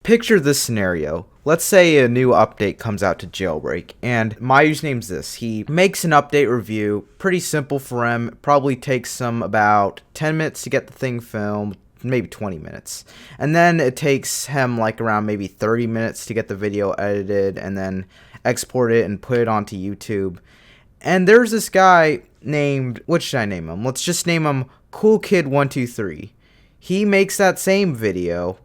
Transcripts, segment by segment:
Picture this scenario. Let's say a new update comes out to Jailbreak, and my username's this. He makes an update review, pretty simple for him. Probably takes him about 10 minutes to get the thing filmed, maybe 20 minutes. And then it takes him like around maybe 30 minutes to get the video edited and then export it and put it onto YouTube. And there's this guy named, what should I name him? Let's just name him Cool Kid 123. He makes that same video,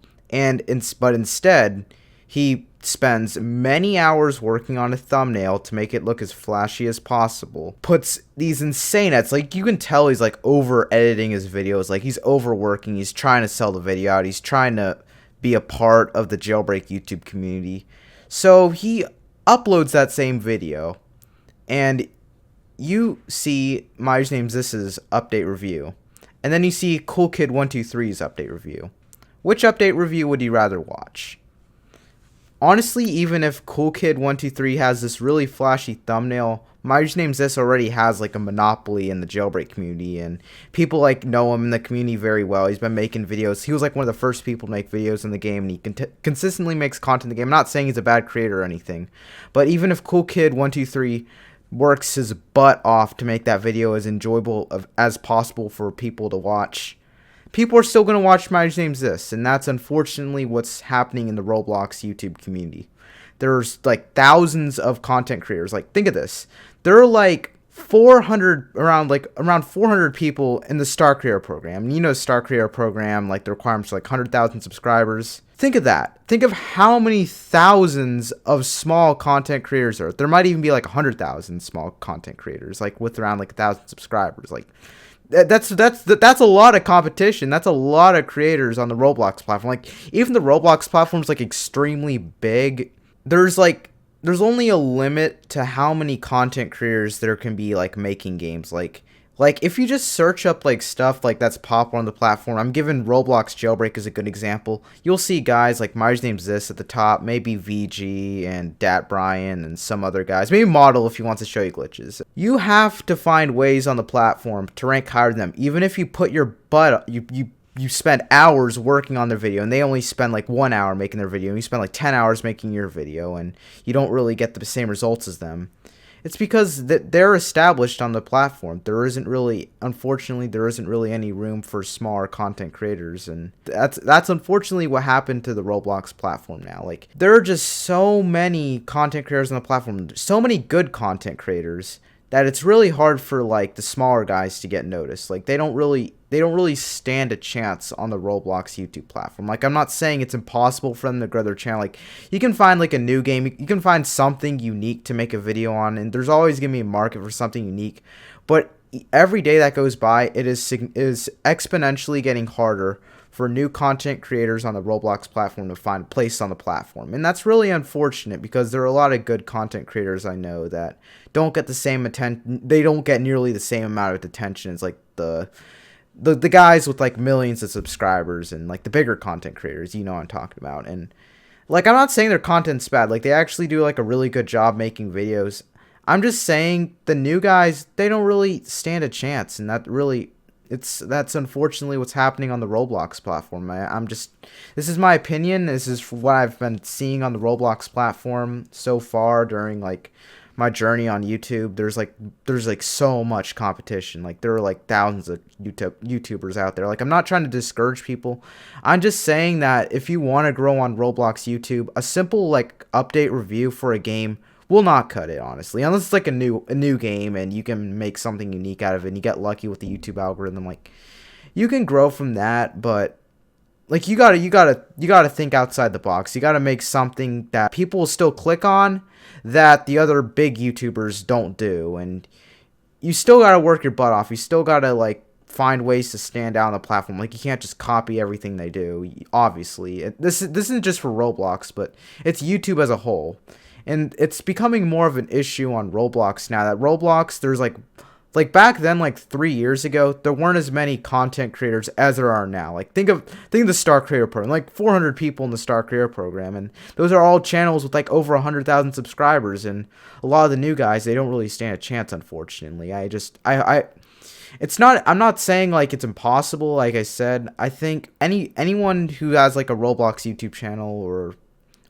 but instead he spends many hours working on a thumbnail to make it look as flashy as possible. Puts these insane ads, like you can tell he's like over editing his videos, like he's overworking, he's trying to sell the video out, he's trying to be a part of the Jailbreak YouTube community. So he uploads that same video, and you see my username's this's update review, and then you see Cool Kid 123's update review. Which update review would you rather watch? Honestly, even if Cool Kid 123 has this really flashy thumbnail, my username's this already has like a monopoly in the Jailbreak community, and people like know him in the community very well. He's been making videos. He was like one of the first people to make videos in the game, and he consistently makes content in the game. I'm not saying he's a bad creator or anything, but even if Cool Kid 123 works his butt off to make that video as enjoyable as possible for people to watch, people are still going to watch my username's this, and that's unfortunately what's happening in the Roblox YouTube community. There's like thousands of content creators. Like, think of this. There are like around 400 people in the Star Creator program. You know, Star Creator program, like the requirements are like 100,000 subscribers. Think of that. Think of how many thousands of small content creators there are. There might even be like 100,000 small content creators, like with around like 1,000 subscribers. Like, that's a lot of competition. That's a lot of creators on the Roblox platform. Like, even the Roblox platform is like extremely big. There's only a limit to how many content creators there can be like making games. Like if you just search up like stuff like that's popular on the platform, I'm giving Roblox Jailbreak as a good example. You'll see guys like my name's this at the top, maybe VG and Dat Brian and some other guys, maybe Model if he wants to show you glitches. You have to find ways on the platform to rank higher than them, even if you put your butt you spend hours working on their video and they only spend like 1 hour making their video, and you spend like 10 hours making your video and you don't really get the same results as them. It's because they're established on the platform. Unfortunately, there isn't really any room for smaller content creators, and that's unfortunately what happened to the Roblox platform now. Like, there are just so many content creators on the platform, so many good content creators, that it's really hard for like the smaller guys to get noticed. Like, they don't really stand a chance on the Roblox YouTube platform. Like, I'm not saying it's impossible for them to grow their channel. Like, you can find like a new game, you can find something unique to make a video on, and there's always gonna be a market for something unique. But every day that goes by, it is exponentially getting harder for new content creators on the Roblox platform to find a place on the platform. And that's really unfortunate, because there are a lot of good content creators I know that don't get the same attention. They don't get nearly the same amount of attention as like the guys with like millions of subscribers and like the bigger content creators, you know what I'm talking about. And like, I'm not saying their content's bad. Like, they actually do like a really good job making videos. I'm just saying the new guys, they don't really stand a chance, and that's unfortunately what's happening on the Roblox platform. This is my opinion. This is what I've been seeing on the Roblox platform so far during like my journey on YouTube. There's like so much competition. Like, there are like thousands of YouTubers out there. Like, I'm not trying to discourage people. I'm just saying that if you want to grow on Roblox YouTube, a simple like update review for a game will not cut it, honestly, unless it's like a new game and you can make something unique out of it and you get lucky with the YouTube algorithm. Like, you can grow from that, but like, you gotta think outside the box. You gotta make something that people will still click on, that the other big YouTubers don't do, and you still gotta work your butt off. You still gotta like find ways to stand out on the platform. Like, you can't just copy everything they do. Obviously, this isn't just for Roblox, but it's YouTube as a whole. And it's becoming more of an issue on Roblox now. That Roblox, there's like back then, like 3 years ago, there weren't as many content creators as there are now. Like, think of the Star Creator program, like 400 people in the Star Creator program, and those are all channels with like over 100,000 subscribers. And a lot of the new guys, they don't really stand a chance, unfortunately. I'm not saying like it's impossible. Like I said, I think anyone who has like a Roblox YouTube channel or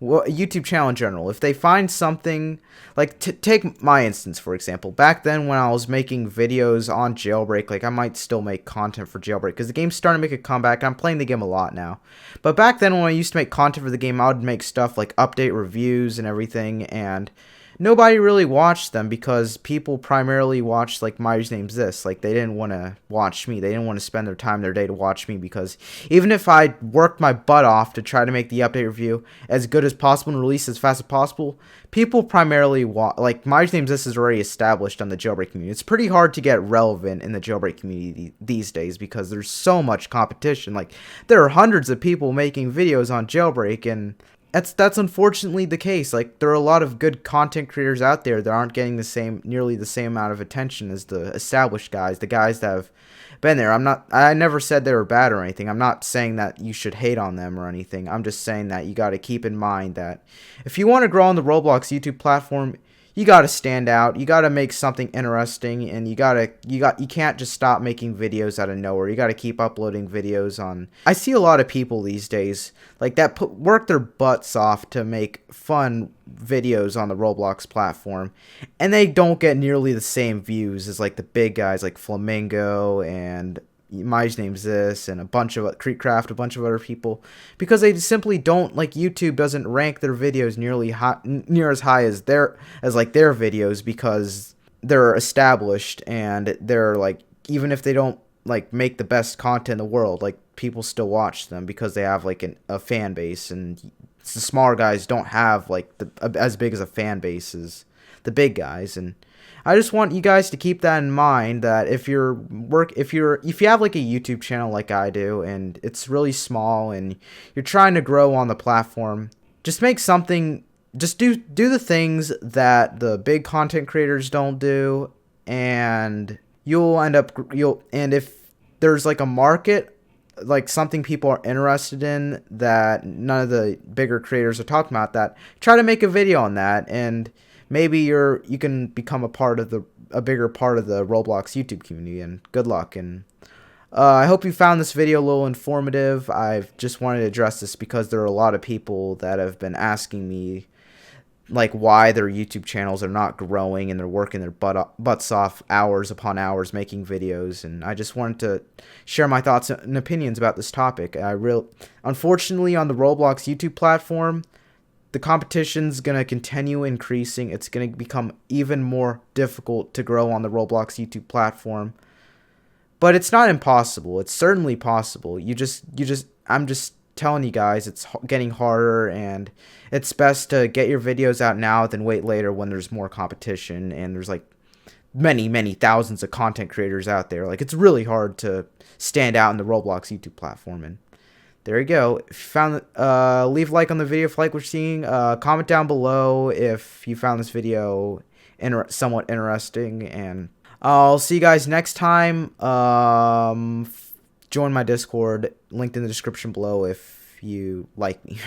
a YouTube channel in general, if they find something like take my instance for example, back then when I was making videos on Jailbreak, like I might still make content for Jailbreak because the game's starting to make a comeback. I'm playing the game a lot now, but back then when I used to make content for the game, I would make stuff like update reviews and everything, and nobody really watched them because people primarily watched like My Name's This. Like they didn't want to watch me. They didn't want to spend their day to watch me because even if I worked my butt off to try to make the update review as good as possible and release as fast as possible, people primarily like My Name's This is already established on the Jailbreak community. It's pretty hard to get relevant in the Jailbreak community these days because there's so much competition. Like there are hundreds of people making videos on Jailbreak, and that's unfortunately the case. Like there are a lot of good content creators out there that aren't getting nearly the same amount of attention as the established guys, the guys that have been there. I never said they were bad or anything. I'm not saying that you should hate on them or anything. I'm just saying that you got to keep in mind that if you want to grow on the Roblox YouTube platform, you got to stand out. You got to make something interesting, and you can't just stop making videos out of nowhere. You got to keep uploading videos on. I see a lot of people these days like that work their butts off to make fun videos on the Roblox platform, and they don't get nearly the same views as like the big guys like Flamingo and My Name's This and a bunch of Creekcraft, a bunch of other people, because they simply don't, like, YouTube doesn't rank their videos near as high as their videos because they're established, and they're like, even if they don't like make the best content in the world, like people still watch them because they have like a fan base, and the smaller guys don't have like as big as a fan base as the big guys. And I just want you guys to keep that in mind, that if you have like a YouTube channel like I do and it's really small and you're trying to grow on the platform, just make something, just do the things that the big content creators don't do, and and if there's like a market, like something people are interested in that none of the bigger creators are talking about, that try to make a video on that, and maybe you can become a bigger part of the Roblox YouTube community. And good luck. And I hope you found this video a little informative. I've just wanted to address this because there are a lot of people that have been asking me like why their YouTube channels are not growing, and they're working their butts off hours upon hours making videos. And I just wanted to share my thoughts and opinions about this topic. Unfortunately, on the Roblox YouTube platform, the competition's going to continue increasing. It's going to become even more difficult to grow on the Roblox YouTube platform. But it's not impossible. It's certainly possible. I'm just telling you guys, it's getting harder, and it's best to get your videos out now than wait later when there's more competition and there's like many thousands of content creators out there. Like, it's really hard to stand out in the Roblox YouTube platform. And there you go. If you found leave a like on the video if you like what you're seeing. Comment down below if you found this video somewhat interesting, and I'll see you guys next time. Join my Discord, linked in the description below if you like me.